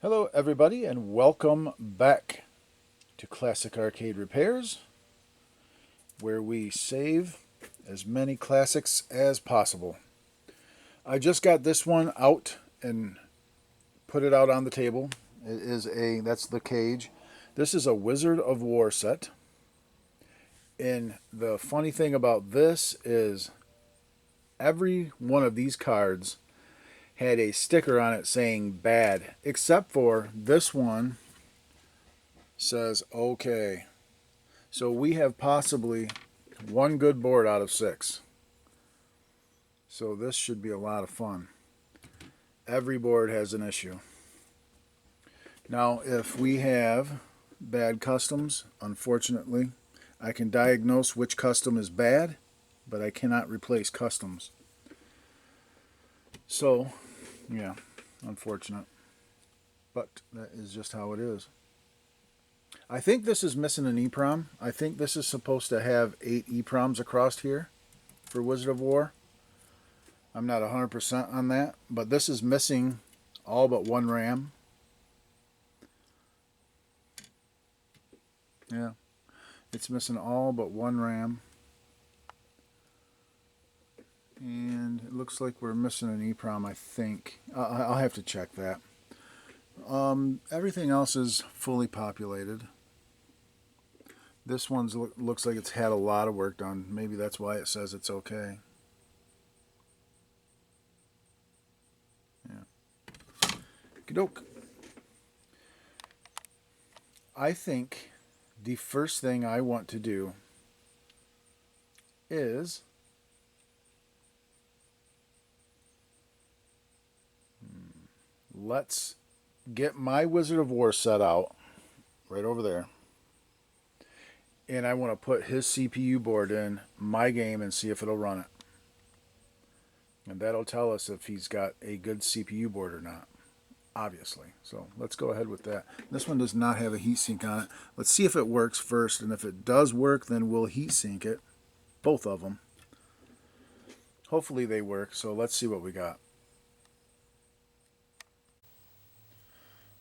Hello everybody and welcome back to Classic Arcade Repairs, where we save as many classics as possible. I just got this one out and put it out on the table. That's the cage. This is a Wizard of War set. And the funny thing about this is every one of these cards had a sticker on it saying bad, except for this one says okay. So we have possibly one good board out of 6. So this should be a lot of fun. Every board has an issue. Now, if we have bad customs, unfortunately, I can diagnose which custom is bad, but I cannot replace customs. So, yeah, unfortunate. But that is just how it is. I think this is missing an EEPROM. I think this is supposed to have 8 EEPROMs across here for Wizard of War. I'm not 100% on that, but this is missing all but one RAM. Yeah, it's missing all but one RAM. And it looks like we're missing an EEPROM, I think. I'll have to check that. Everything else is fully populated. This one looks like it's had a lot of work done. Maybe that's why it says it's okay. Yeah. Okey-doke. I think the first thing I want to do is let's get my Wizard of War set out right over there. And I want to put his CPU board in my game and see if it'll run it. And that'll tell us if he's got a good CPU board or not, obviously. So let's go ahead with that. This one does not have a heatsink on it. Let's see if it works first, and if it does work, then we'll heatsink it. Both of them. Hopefully they work, so let's see what we got.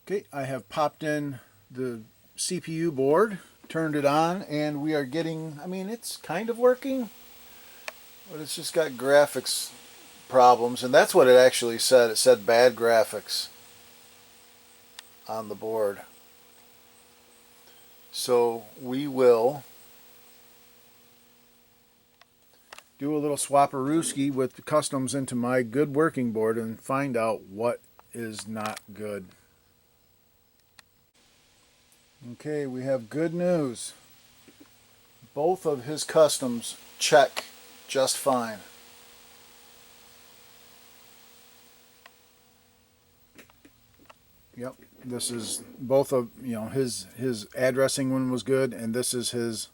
Okay, I have popped in the CPU board, turned it on, and we are getting, it's kind of working, but it's just got graphics problems, and that's what it actually said. It said bad graphics on the board. So we will do a little swapperooski with the customs into my good working board and find out what is not good. Okay, we have good news. Both of his customs check just fine. Yep, this is both of, his addressing one was good, and this is his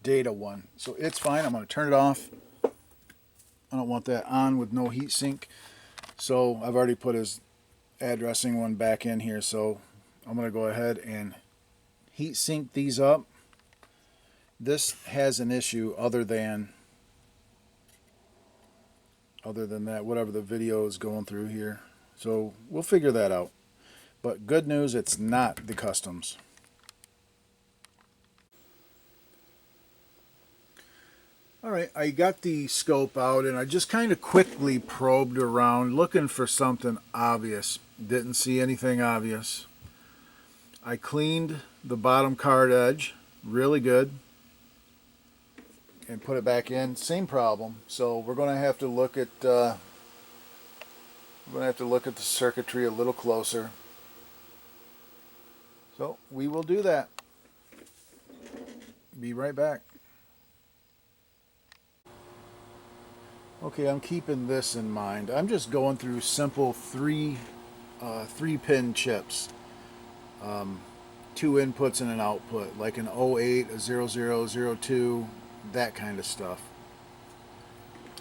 data one. So it's fine. I'm going to turn it off. I don't want that on with no heat sink. So I've already put his addressing one back in here, so I'm going to go ahead and heat sink these up. This has an issue other than that, whatever the video is going through here. So we'll figure that out. But good news, it's not the customs. Alright, I got the scope out and I just kind of quickly probed around looking for something obvious. Didn't see anything obvious. I cleaned the bottom card edge really good and put it back in. Same problem. So we're going to have to look at the circuitry a little closer. So we will do that. Be right back. Okay, I'm keeping this in mind. I'm just going through simple three pin chips. 2 inputs and an output, like an 08, a 0002, that kind of stuff.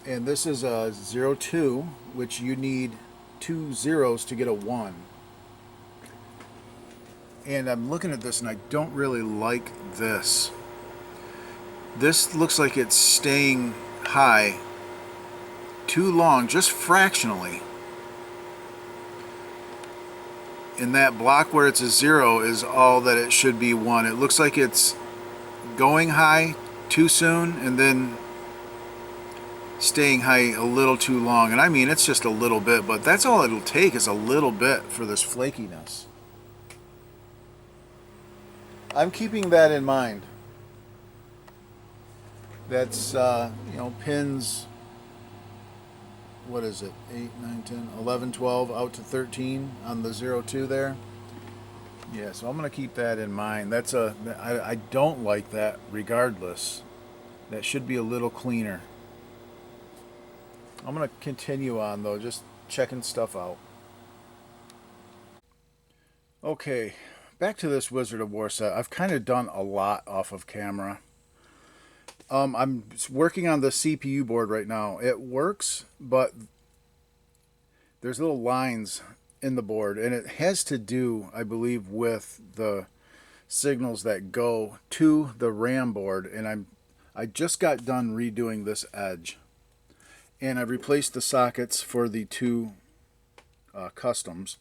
And this is a 02, which you need 2 zeros to get a 1. And I'm looking at this and I don't really like this. This looks like it's staying high too long, just fractionally. And that block where it's a 0 is all that it should be 1. It looks like it's going high too soon and then staying high a little too long. And I mean, it's just a little bit, but that's all it'll take, is a little bit for this flakiness. I'm keeping that in mind. That's, you know, pins, what is it, 8, 9, 10, 11, 12, out to 13 on the 02 there. Yeah, so I'm going to keep that in mind. I don't like that regardless. That should be a little cleaner. I'm going to continue on though, just checking stuff out. Okay, back to this Wizard of War set. I've kind of done a lot off of camera. I'm working on the CPU board right now. It works, but there's little lines in the board, and it has to do, I believe, with the signals that go to the RAM board. And I just got done redoing this edge, and I replaced the sockets for the two customs.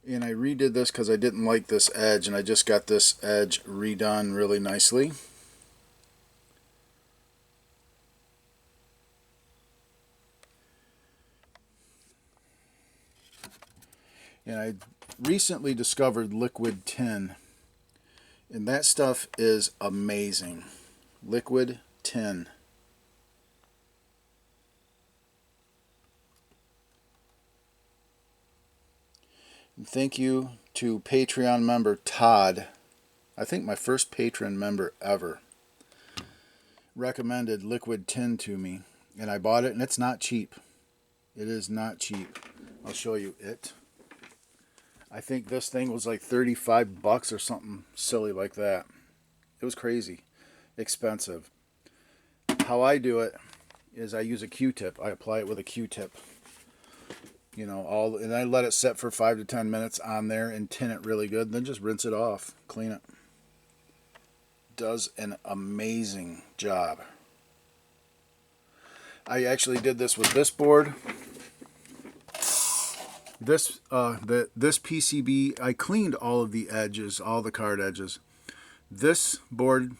And I redid this because I didn't like this edge, and I just got this edge redone really nicely. And I recently discovered liquid tin, and that stuff is amazing. Liquid tin. And thank you to Patreon member Todd. I think my first patron member ever recommended liquid tin to me, and I bought it, and it's not cheap. It is not cheap. I'll show you it. I think this thing was like 35 bucks or something silly like that. It was crazy expensive. How I do it is I use a Q-tip. I apply it with a Q-tip. You know, and I let it set for 5 to 10 minutes on there and tin it really good. Then just rinse it off, clean it. Does an amazing job. I actually did this with this board. This PCB, I cleaned all of the edges, all the card edges. This board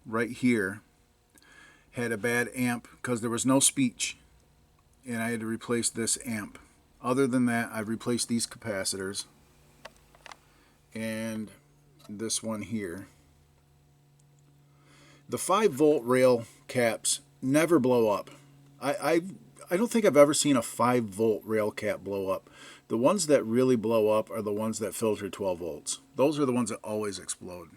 right here had a bad amp because there was no speech, and I had to replace this amp. Other than that, I've replaced these capacitors and this one here. The 5-volt rail caps never blow up. I don't think I've ever seen a 5-volt rail cap blow up. The ones that really blow up are the ones that filter 12 volts. Those are the ones that always explode.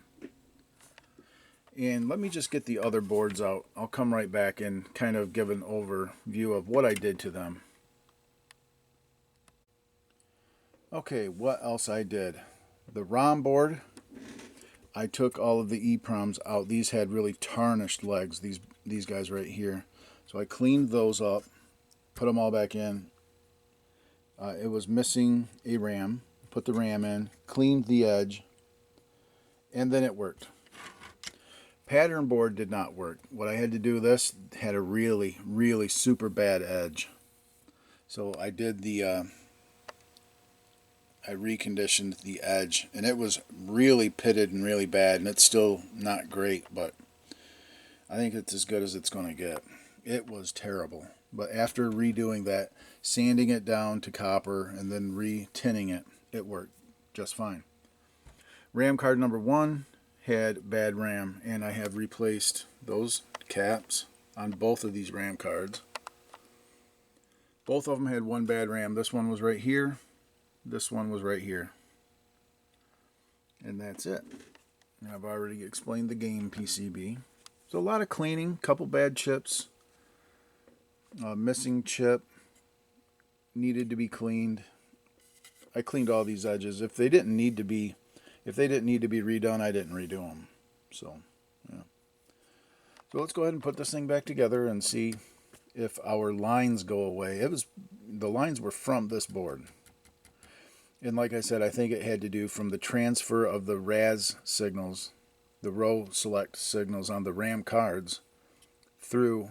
And let me just get the other boards out. I'll come right back and kind of give an overview of what I did to them. Okay, what else I did? The ROM board, I took all of the EEPROMs out. These had really tarnished legs, these guys right here. So I cleaned those up, put them all back in. It was missing a RAM. Put the RAM in, cleaned the edge, and then it worked. Pattern board did not work. What I had to do, this had a really, really super bad edge. So I did I reconditioned the edge, and it was really pitted and really bad, and it's still not great, but I think it's as good as it's going to get. It was terrible. But after redoing that, sanding it down to copper and then re-tinning it, it worked just fine. RAM card number 1 had bad RAM, and I have replaced those caps on both of these RAM cards. Both of them had one bad RAM. This one was right here. This one was right here. And that's it. And I've already explained the game PCB. So a lot of cleaning, couple bad chips. Missing chip needed to be cleaned. I cleaned all these edges. If they didn't need to be redone, I didn't redo them. So, yeah. So let's go ahead and put this thing back together and see if our lines go away. The lines were from this board. And like I said, I think it had to do from the transfer of the RAS signals, the row select signals on the RAM cards through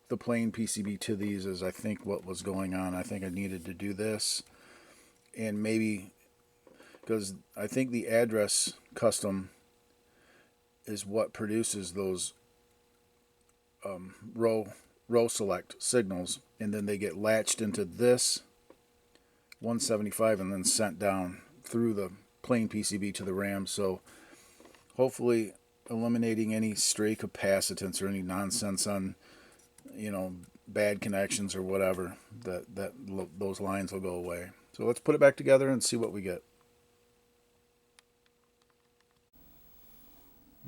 the plain PCB to these is I think what was going on. I think I needed to do this and maybe, because I think the address custom is what produces those row select signals, and then they get latched into this 175 and then sent down through the plain PCB to the RAM. So hopefully eliminating any stray capacitance or any nonsense on, bad connections or whatever, those lines will go away. So let's put it back together and see what we get.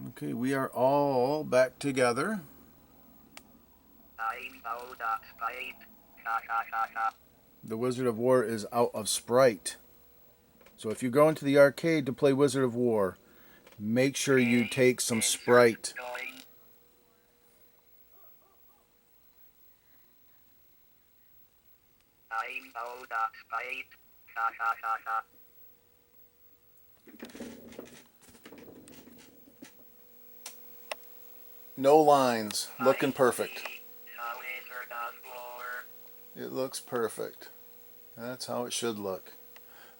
Okay, we are all back together. The Wizard of War is out of Sprite. So if you go into the arcade to play Wizard of War, make sure you take some Sprite. No lines. Looking perfect. It looks perfect. That's how it should look.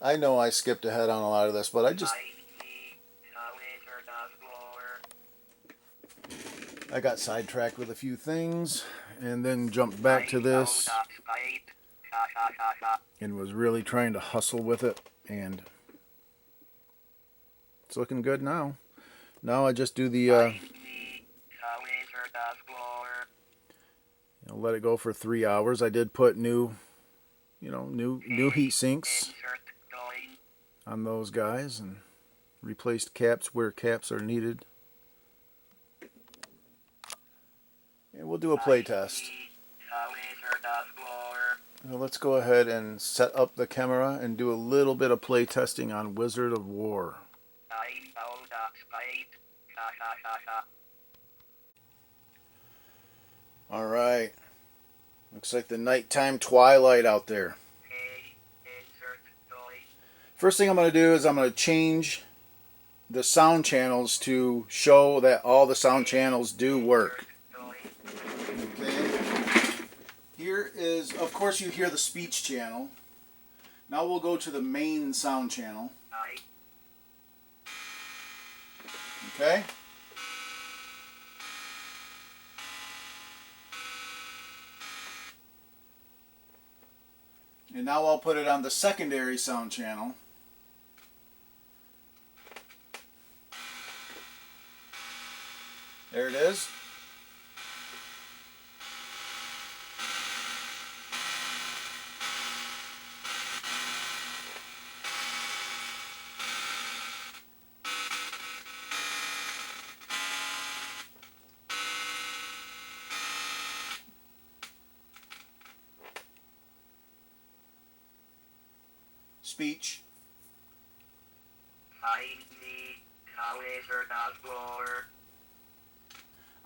I know I skipped ahead on a lot of this, but I got sidetracked with a few things and then jumped back to this and was really trying to hustle with it, and it's looking good now. Now I just do the let it go for 3 hours. I did put new heat sinks on those guys and replaced caps where caps are needed. And we'll do a play test. Now let's go ahead and set up the camera and do a little bit of play testing on Wizard of War. Alright. Looks like the nighttime twilight out there. First thing I'm going to do is I'm going to change the sound channels to show that all the sound channels do work. Okay. Here is, of course, you hear the speech channel. Now we'll go to the main sound channel. Okay. And now I'll put it on the secondary sound channel. There it is. Speech.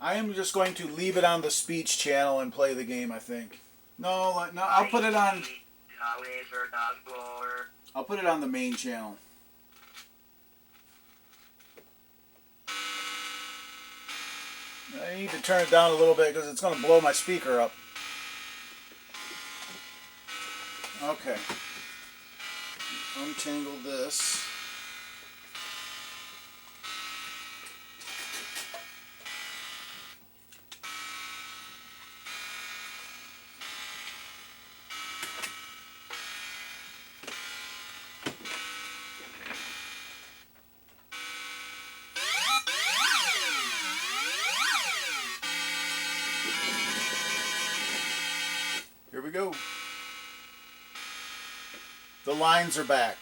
I am just going to leave it on the speech channel and play the game, I think. No, I'll put it on. I'll put it on the main channel. I need to turn it down a little bit because it's going to blow my speaker up. Okay. Untangle this. Here we go. The lines are back.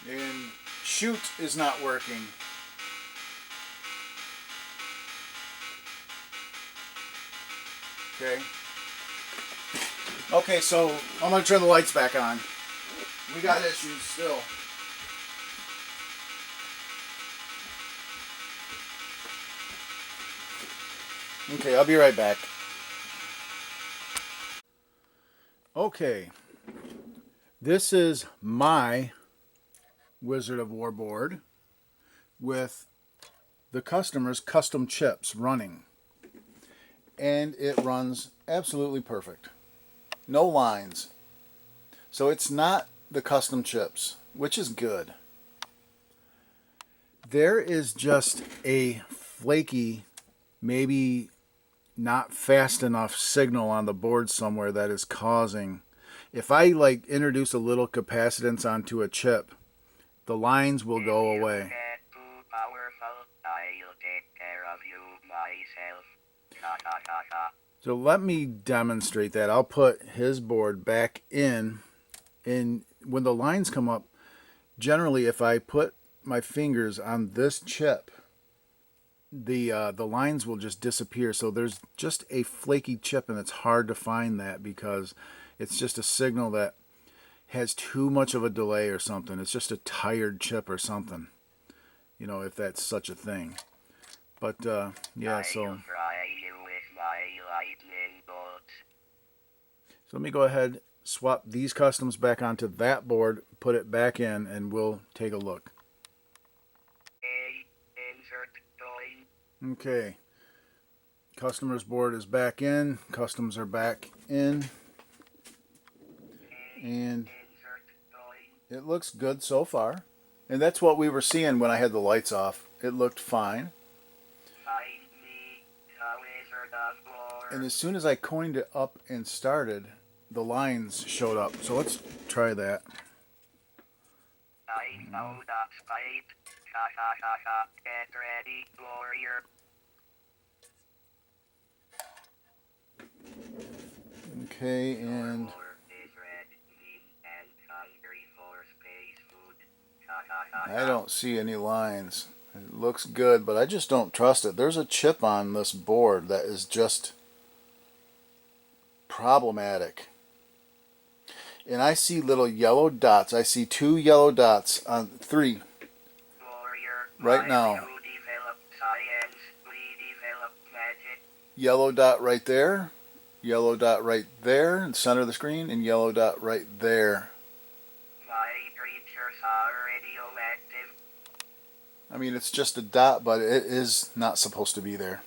And shoot is not working. Okay. Okay, so I'm going to turn the lights back on. We got issues still. Okay, I'll be right back. Okay. This is my Wizard of War board with the customer's custom chips running. And it runs absolutely perfect. No lines. So it's not the custom chips, which is good. There is just a flaky, maybe not fast enough signal on the board somewhere that is causing. If I like introduce a little capacitance onto a chip, the lines will go away. So let me demonstrate that. I'll put his board back in, and when the lines come up, generally if I put my fingers on this chip, the lines will just disappear. So there's just a flaky chip, and it's hard to find that because it's just a signal that has too much of a delay or something. It's just a tired chip or something, you know, if that's such a thing. But yeah, so let me go ahead, swap these customs back onto that board, put it back in, and we'll take a look. Okay, customer's board is back in, customs are back in, and it looks good so far. And that's what we were seeing when I had the lights off. It looked fine. And as soon as I coined it up and started, the lines showed up. So let's try that. Okay, and I don't see any lines. It looks good, but I just don't trust it. There's a chip on this board that is just problematic. And I see little yellow dots. I see 2 yellow dots on 3 right now. Yellow dot right there, yellow dot right there in the center of the screen, and yellow dot right there. I mean, it's just a dot, but it is not supposed to be there.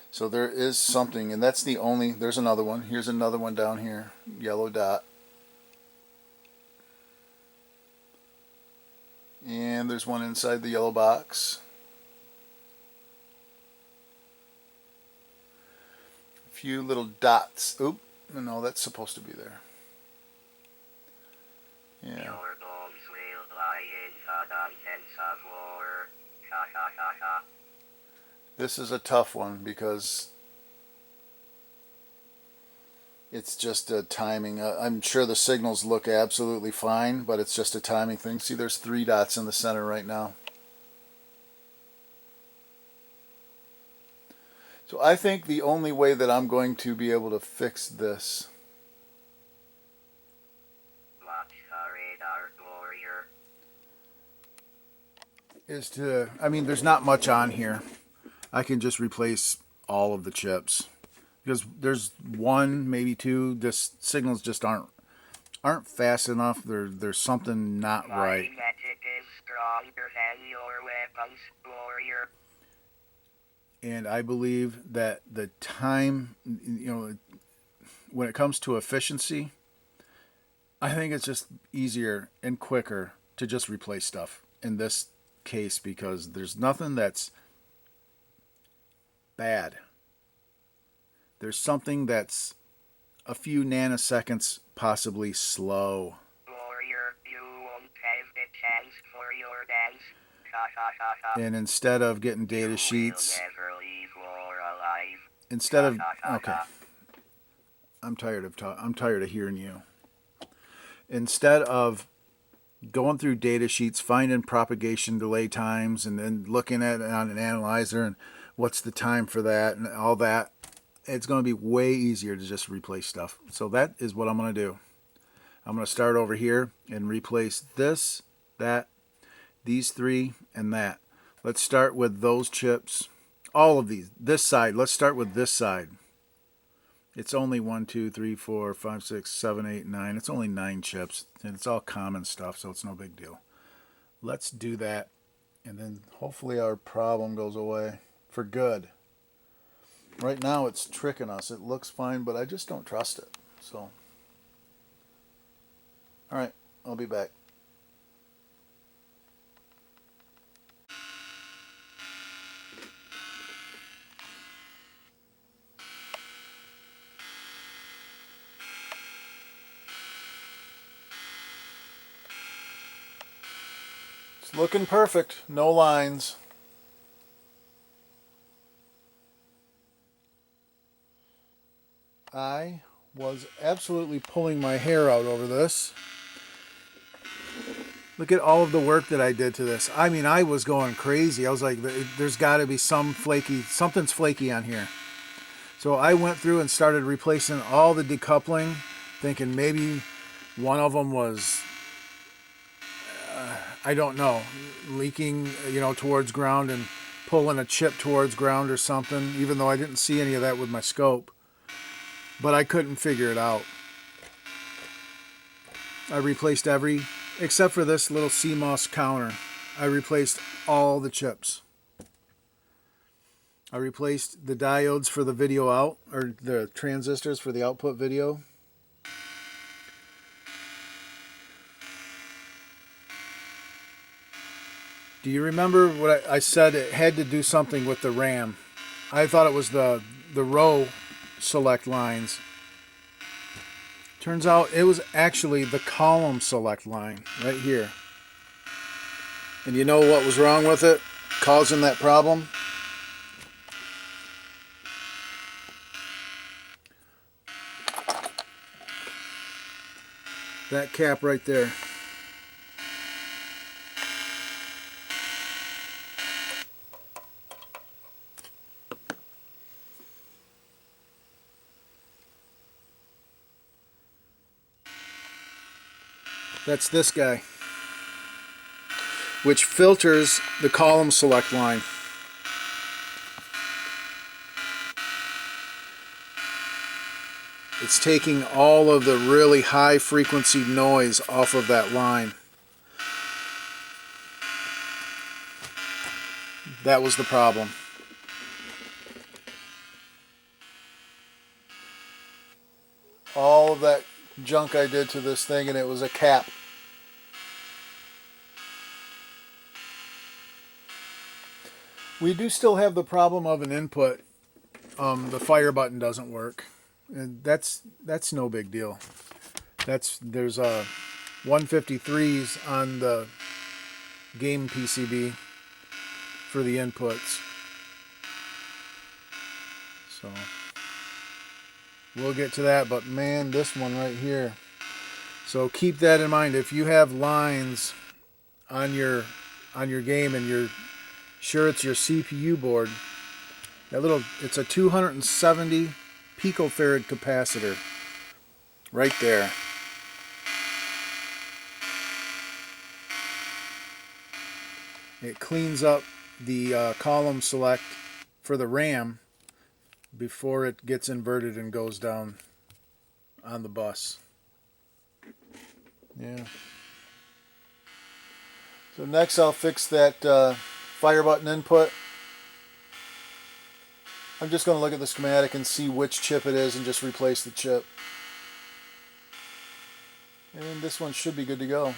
So there is something, and that's the only, there's another one. Here's another one down here, yellow dot. And there's one inside the yellow box. A few little dots. Oop, no, that's supposed to be there. Yeah. This is a tough one because it's just a timing. I'm sure the signals look absolutely fine, but it's just a timing thing. See, there's 3 dots in the center right now. So I think the only way that I'm going to be able to fix this is to, I mean, there's not much on here. I can just replace all of the chips because there's 1, maybe 2. This signals just aren't fast enough. There's something not right. And I believe that the time, you know, when it comes to efficiency, I think it's just easier and quicker to just replace stuff in this case because there's nothing that's bad. There's something that's a few nanoseconds possibly slow. And instead of getting data sheets, instead of, okay, I'm tired of hearing you. Instead of going through data sheets, finding propagation delay times, and then looking at it on an analyzer and what's the time for that and all that, it's going to be way easier to just replace stuff. So that is what I'm going to do. I'm going to start over here and replace this, that, these 3, and that. Let's start with those chips. All of these. This side. Let's start with this side. It's only 1, 2, 3, 4, 5, 6, 7, 8, 9. It's only 9 chips, and it's all common stuff, so it's no big deal. Let's do that, and then hopefully our problem goes away for good. Right now it's tricking us. It looks fine, but I just don't trust it. So, all right, I'll be back. It's looking perfect. No lines. I was absolutely pulling my hair out over this. Look at all of the work that I did to this. I mean, I was going crazy. I was like, there's got to be something's flaky on here. So I went through and started replacing all the decoupling, thinking maybe one of them was, I don't know, leaking, towards ground and pulling a chip towards ground or something, even though I didn't see any of that with my scope. But I couldn't figure it out. I replaced except for this little CMOS counter. I replaced all the chips. I replaced the diodes for the video out, or the transistors for the output video. Do you remember what I said? It had to do something with the RAM. I thought it was the row select lines. Turns out it was actually the column select line right here. And you know what was wrong with it, causing that problem? That cap right there. That's this guy, which filters the column select line. It's taking all of the really high frequency noise off of that line. That was the problem. All of that junk I did to this thing, and it was a cap. We do still have the problem of an input. The fire button doesn't work, and that's no big deal. There's 153s on the game PCB for the inputs, so we'll get to that. But man, this one right here. So keep that in mind. If you have lines on your game and you're sure it's your CPU board, it's a 270 picofarad capacitor right there. It cleans up the column select for the RAM before it gets inverted and goes down on the bus. Yeah. So next I'll fix that fire button input. I'm just going to look at the schematic and see which chip it is and just replace the chip. And this one should be good to go.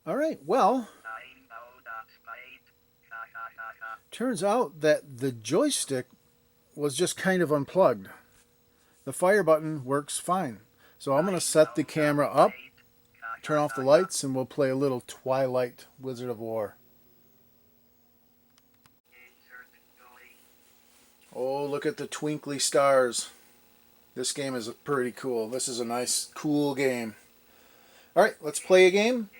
Alright, well, turns out that the joystick was just kind of unplugged. The fire button works fine. So I'm going to set the camera up, turn off the lights, and we'll play a little Twilight Wizard of War. Oh, look at the twinkly stars. This game is pretty cool. This is a nice, cool game. Alright, let's play a game.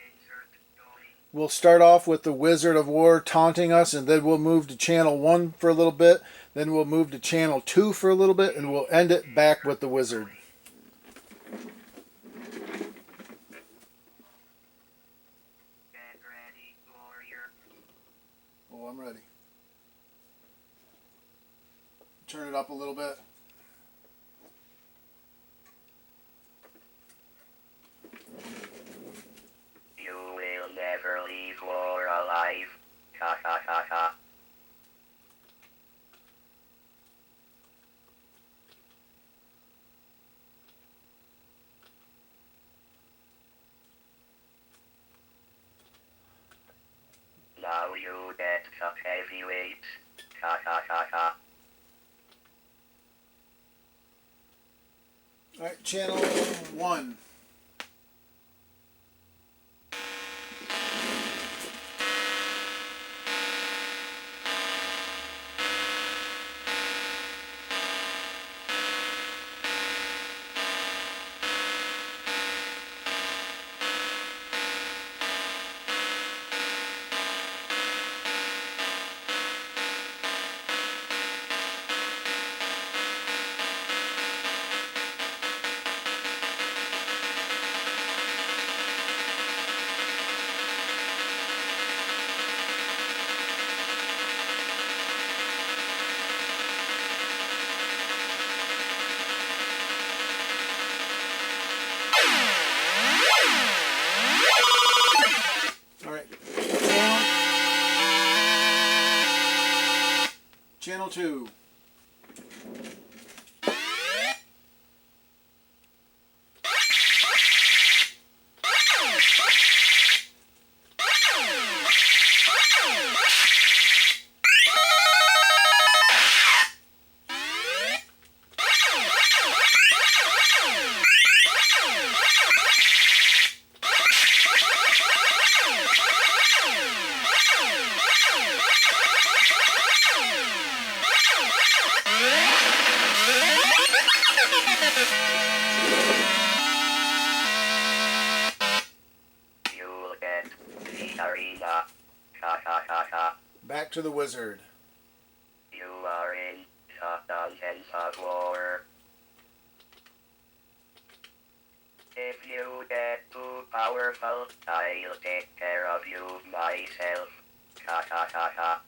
We'll start off with the Wizard of War taunting us, and then we'll move to channel 1 for a little bit. Then we'll move to channel 2 for a little bit, and we'll end it back with the wizard. turn it up a little bit. You will never leave war alive. Ha ha ha ha. Now you get some heavyweights. Ha ha ha ha. Alright, channel 1. Channel 2. You'll get the arena. Ha ha ha ha. Back to the wizard. You are in the dungeons of war. If you get too powerful, I'll take care of you myself. Ha ha ha ha.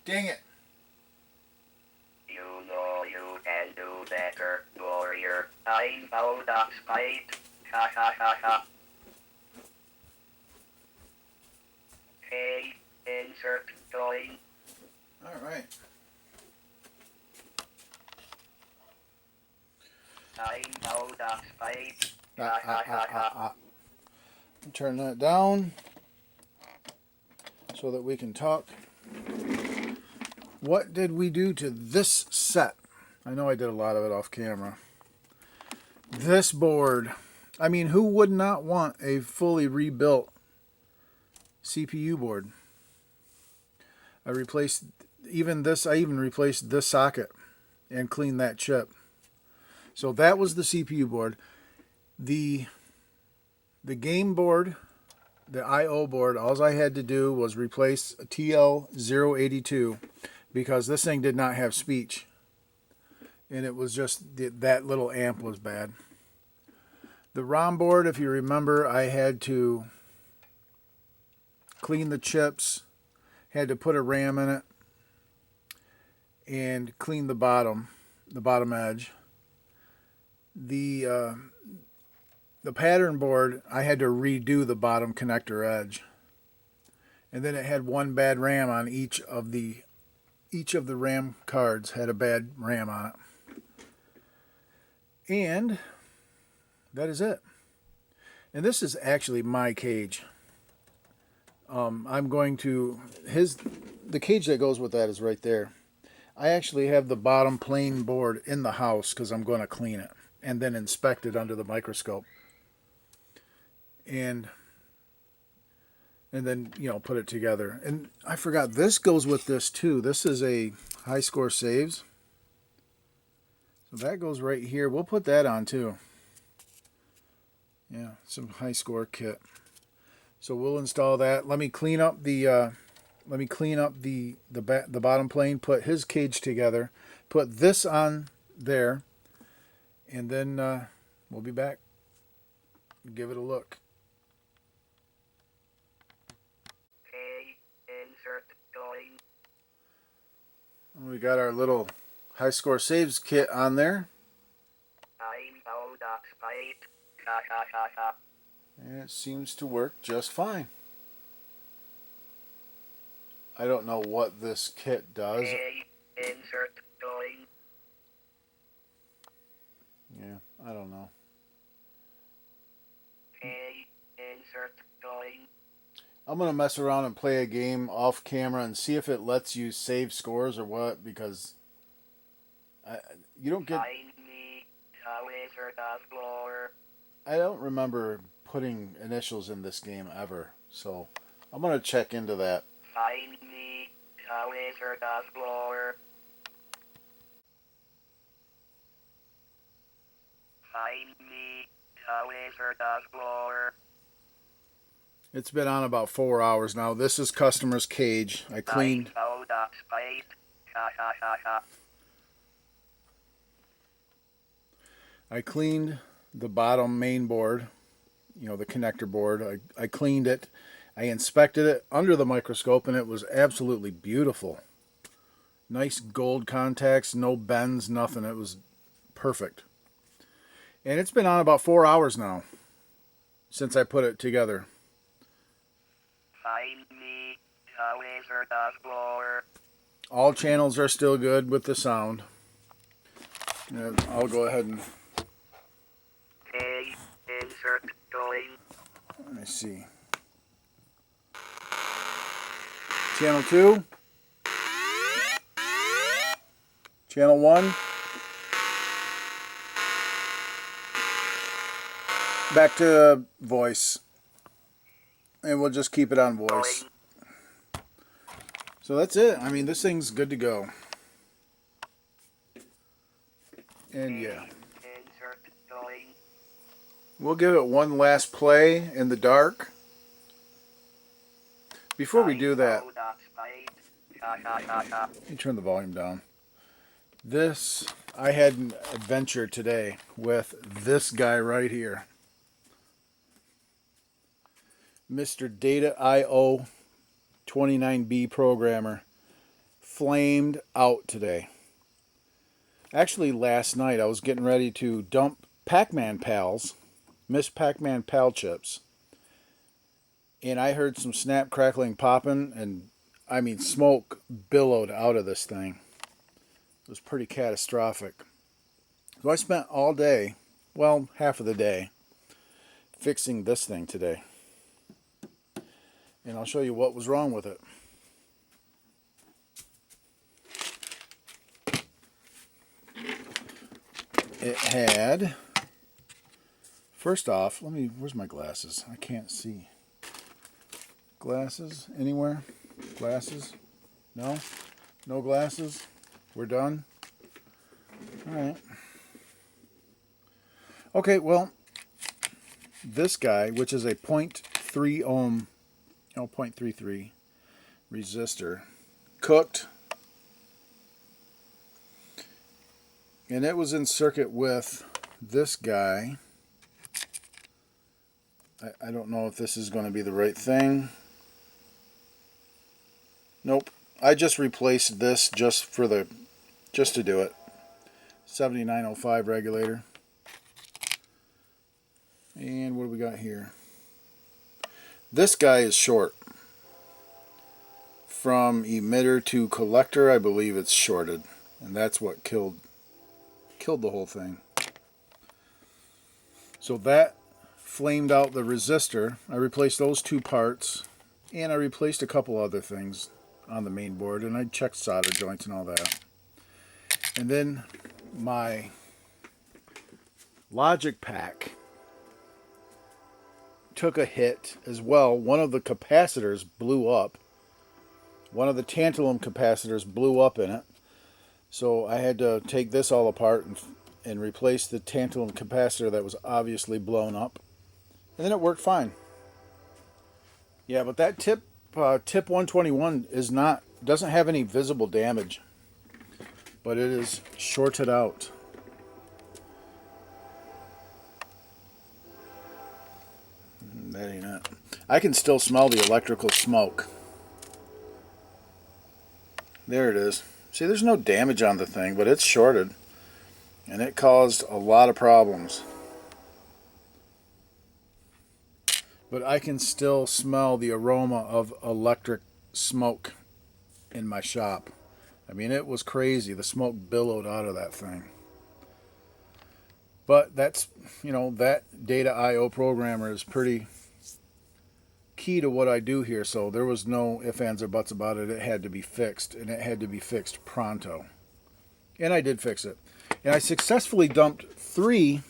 Dang it. You know you can do better, warrior. I'm out of spite. Ha ha ha ha. Hey, insert join. Alright. I'm out of spite. Ha ha ha ha. Turn that down so that we can talk. What did we do to this set? I know I did a lot of it off camera. This board. I mean, who would not want a fully rebuilt CPU board? I replaced even this. I even replaced this socket and cleaned that chip. So that was the CPU board. The game board, the I/O board, all I had to do was replace a TL082 because this thing did not have speech. And it was just that little amp was bad. The ROM board, if you remember, I had to clean the chips, had to put a RAM in it, and clean the bottom edge. The pattern board, I had to redo the bottom connector edge. And then it had one bad RAM on each of the RAM cards had a bad RAM on it. And that is it. And this is actually my cage. I'm going to the cage that goes with that is right there. I actually have the bottom plane board in the house because I'm going to clean it and then inspect it under the microscope. And then, you know, put it together. And I forgot, this goes with this too. This is a high score saves. So that goes right here. We'll put that on too. Yeah, some high score kit. So we'll install that. Let me clean up the bottom plane, put his cage together, put this on there, and then we'll be back. give it a look. A. Insert going. We got our little high score saves kit on there. I'm out of spite. Ha ha ha ha. And it seems to work just fine. I don't know what this kit does. A. Insert going. Yeah, I don't know. A. Insert going. I'm going to mess around and play a game off camera and see if it lets you save scores or what, because you don't get... Find me a wizard of lore. I don't remember putting initials in this game ever, so I'm going to check into that. Find me a wizard of lore. Find me a wizard of lore. It's been on about 4 hours now. This is customer's cage. I cleaned... I'm out of spite. Ha ha ha ha. I cleaned the bottom main board, you know, the connector board. I cleaned it. I inspected it under the microscope, and it was absolutely beautiful. Nice gold contacts, no bends, nothing. It was perfect. And it's been on about 4 hours now since I put it together. Find me a wizard of lore. All channels are still good with the sound. And I'll go ahead and... A. Insert going. Let me see. Channel 2. Channel 1. Back to voice. And we'll just keep it on voice. So that's it. I mean, this thing's good to go. And yeah. Insert going. We'll give it one last play in the dark. Before we do that, Out of spite. Ha ha ha ha. let me turn the volume down. I had an adventure today with this guy right here. Mr. Data IO 29B programmer. Flamed out today. Actually, last night I was getting ready to dump Pac-Man pals, Miss Pac-Man pal chips. And I heard some snap, crackling, popping, and I mean smoke billowed out of this thing. It was pretty catastrophic. So I spent all day, well, half of the day, fixing this thing today. And I'll show you what was wrong with it. It had, first off, where's my glasses? I can't see. Glasses anywhere? Glasses? No? No glasses? We're done? Alright. Okay, well, this guy, which is a 0.3 ohm, 0.33 resistor, cooked. And it was in circuit with this guy. I don't know if this is going to be the right thing. Nope. I just replaced this just to do it. 7905 regulator. And what do we got here? This guy is short. From emitter to collector, I believe it's shorted. And that's what killed the whole thing. So that flamed out the resistor. I replaced those two parts, and I replaced a couple other things on the main board, and I checked solder joints and all that. And then my logic pack took a hit as well. One of the capacitors blew up. One of the tantalum capacitors blew up in it. So I had to take this all apart and replace the tantalum capacitor that was obviously blown up. And then it worked fine. Yeah, but that tip 121 doesn't have any visible damage. But it is shorted out. That ain't it. I can still smell the electrical smoke. There it is. See, there's no damage on the thing, but it's shorted. And it caused a lot of problems. But I can still smell the aroma of electric smoke in my shop. I mean, it was crazy. The smoke billowed out of that thing. But that's, that data I/O programmer is pretty key to what I do here. So there was no ifs, ands, or buts about it. It had to be fixed, and it had to be fixed pronto. And I did fix it. And I successfully dumped 3,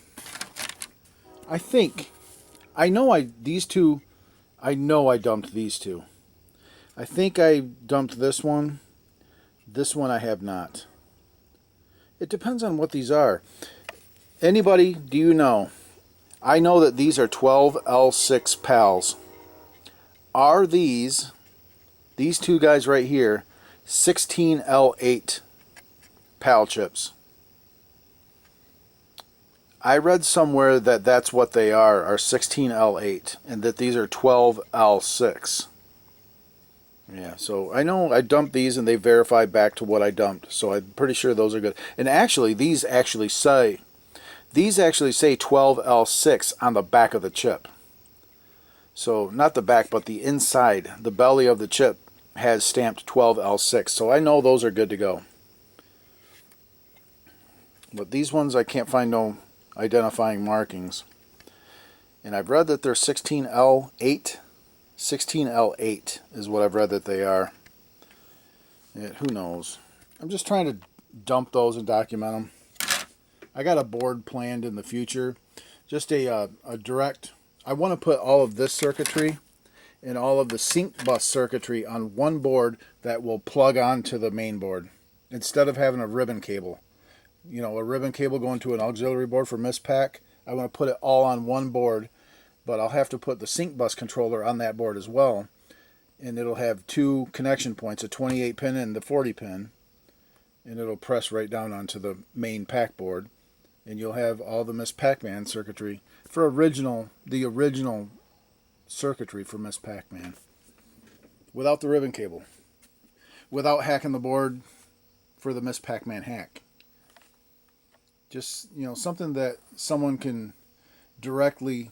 I think. I know I dumped these 2. I think I dumped this one. This one I have not. It depends on what these are. Anybody, do you know? I know that these are 12L6 PALs. Are these 2 guys right here, 16L8 PAL chips? I read somewhere that that's what they are 16L8, and that these are 12L6. Yeah, so I know I dumped these and they verify back to what I dumped, so I'm pretty sure those are good. And actually, these actually say 12L6 on the back of the chip. So not the back, but the inside, the belly of the chip has stamped 12L6. So I know those are good to go. But these ones I can't find no identifying markings. And I've read that they're 16L8. 16L8 is what I've read that they are. Yeah, who knows? I'm just trying to dump those and document them. I got a board planned in the future. Just a direct... I want to put all of this circuitry and all of the sync bus circuitry on one board that will plug onto the main board. Instead of having a ribbon cable. A ribbon cable going to an auxiliary board for MISPAC. I want to put it all on one board, but I'll have to put the sync bus controller on that board as well. And it'll have 2 connection points, a 28 pin and the 40 pin. And it'll press right down onto the main pack board. And you'll have all the Miss Pac-Man circuitry for the original circuitry for Miss Pac-Man. Without the ribbon cable. Without hacking the board for the Miss Pac-Man hack. Just, something that someone can directly...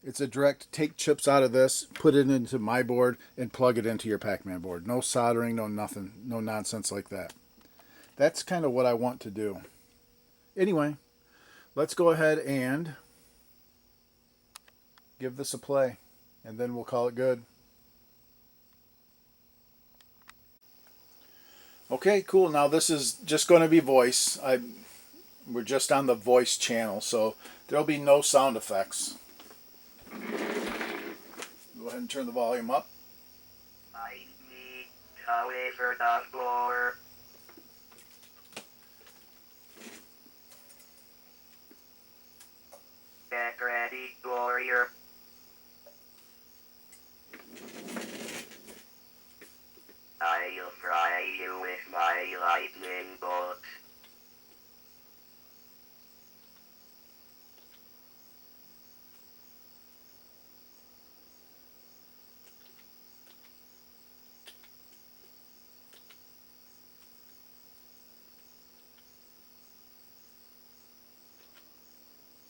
It's a direct take chips out of this, put it into my board, and plug it into your Pac-Man board. No soldering, no nothing, no nonsense like that. That's kind of what I want to do. Anyway, let's go ahead and give this a play, and then we'll call it good. Okay, cool. Now this is just going to be voice. We're just on the voice channel, so there'll be no sound effects. Go ahead and turn the volume up. I need however the floor. Get ready, warrior. I'll fry you with my lightning bolt.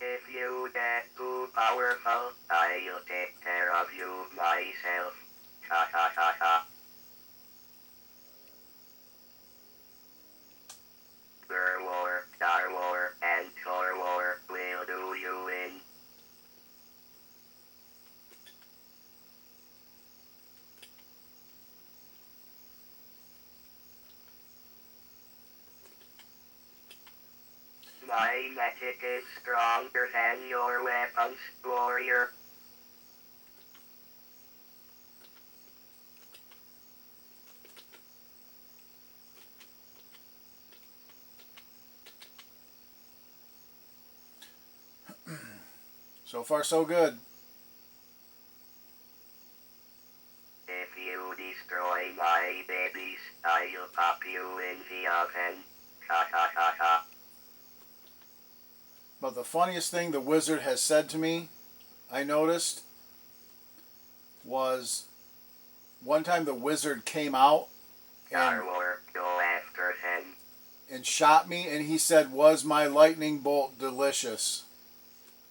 If you get too powerful, I'll take care of you myself. Ha ha ha ha. War, Star War, and Thor War will do you in. My magic is stronger than your weapons, warrior. So far, so good. If you destroy my babies, I'll pop you in the oven. Ha ha ha ha. But the funniest thing the wizard has said to me, I noticed was one time the wizard came out and Go after him. shot me, and he said, "Was my lightning bolt delicious?"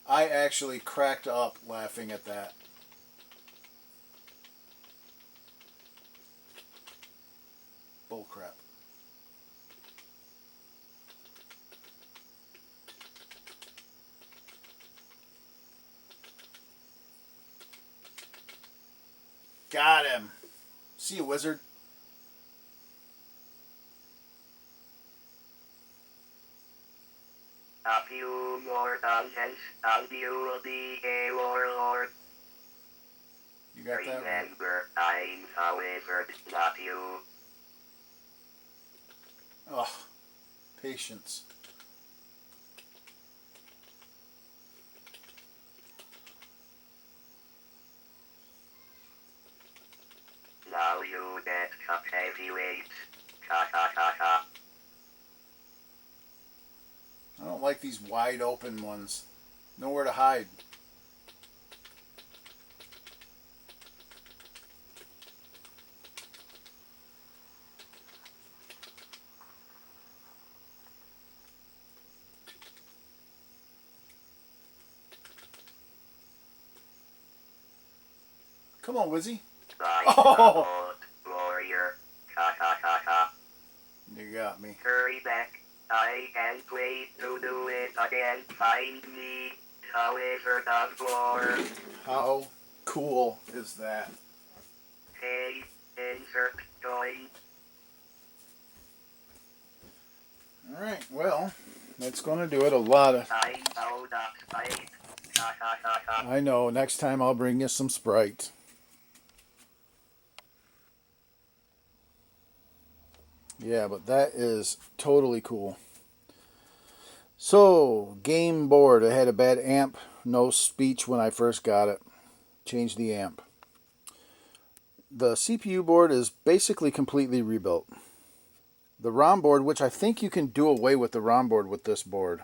I actually cracked up laughing at that. Bullcrap. Got him. See you, wizard. A few more dungeons and you will be a warlord. You got that? Remember, I'm a wizard, not you. Oh, patience. Now you get top heavyweight. Ha ha ha ha. I don't like these wide open ones. Nowhere to hide. Come on, Wizzy. Oh! Warrior. Ha ha ha ha. You got me. Hurry back. I can't wait to do it again. Find me. A wizard of war. How cool is that? Hey, insert join. Alright, well, that's going to do it. A lot of... I know that fight. Ha ha ha ha. I know. Next time I'll bring you some Sprite. Yeah, but that is totally cool. So, game board. I had a bad amp. No speech when I first got it. Changed the amp. The CPU board is basically completely rebuilt. The ROM board, which I think you can do away with the ROM board with this board.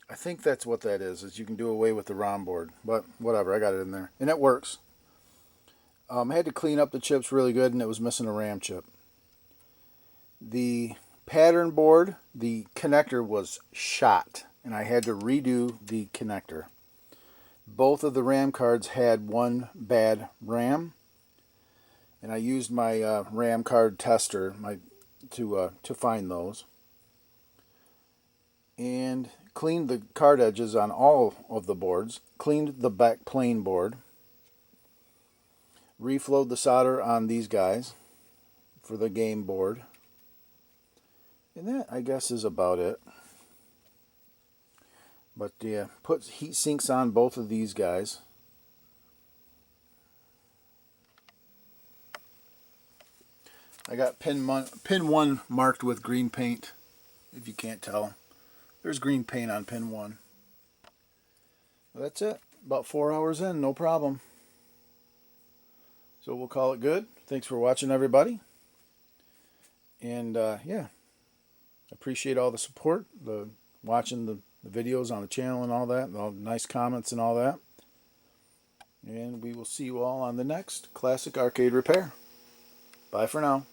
I think that's what that is you can do away with the ROM board. But whatever, I got it in there. And it works. I had to clean up the chips really good, and it was missing a RAM chip. The pattern board, the connector was shot, and I had to redo the connector. Both of the RAM cards had one bad RAM, and I used my RAM card tester to find those, and cleaned the card edges on all of the boards, cleaned the back plane board, reflowed the solder on these guys for the game board. And that, I guess, is about it. But yeah, put heat sinks on both of these guys. I got pin 1 marked with green paint, if you can't tell. There's green paint on pin 1. Well, that's it. About 4 hours in, no problem. So we'll call it good. Thanks for watching, everybody. And yeah. Appreciate all the support, watching the videos on the channel and all that, and all the nice comments and all that. And we will see you all on the next Classic Arcade Repair. Bye for now.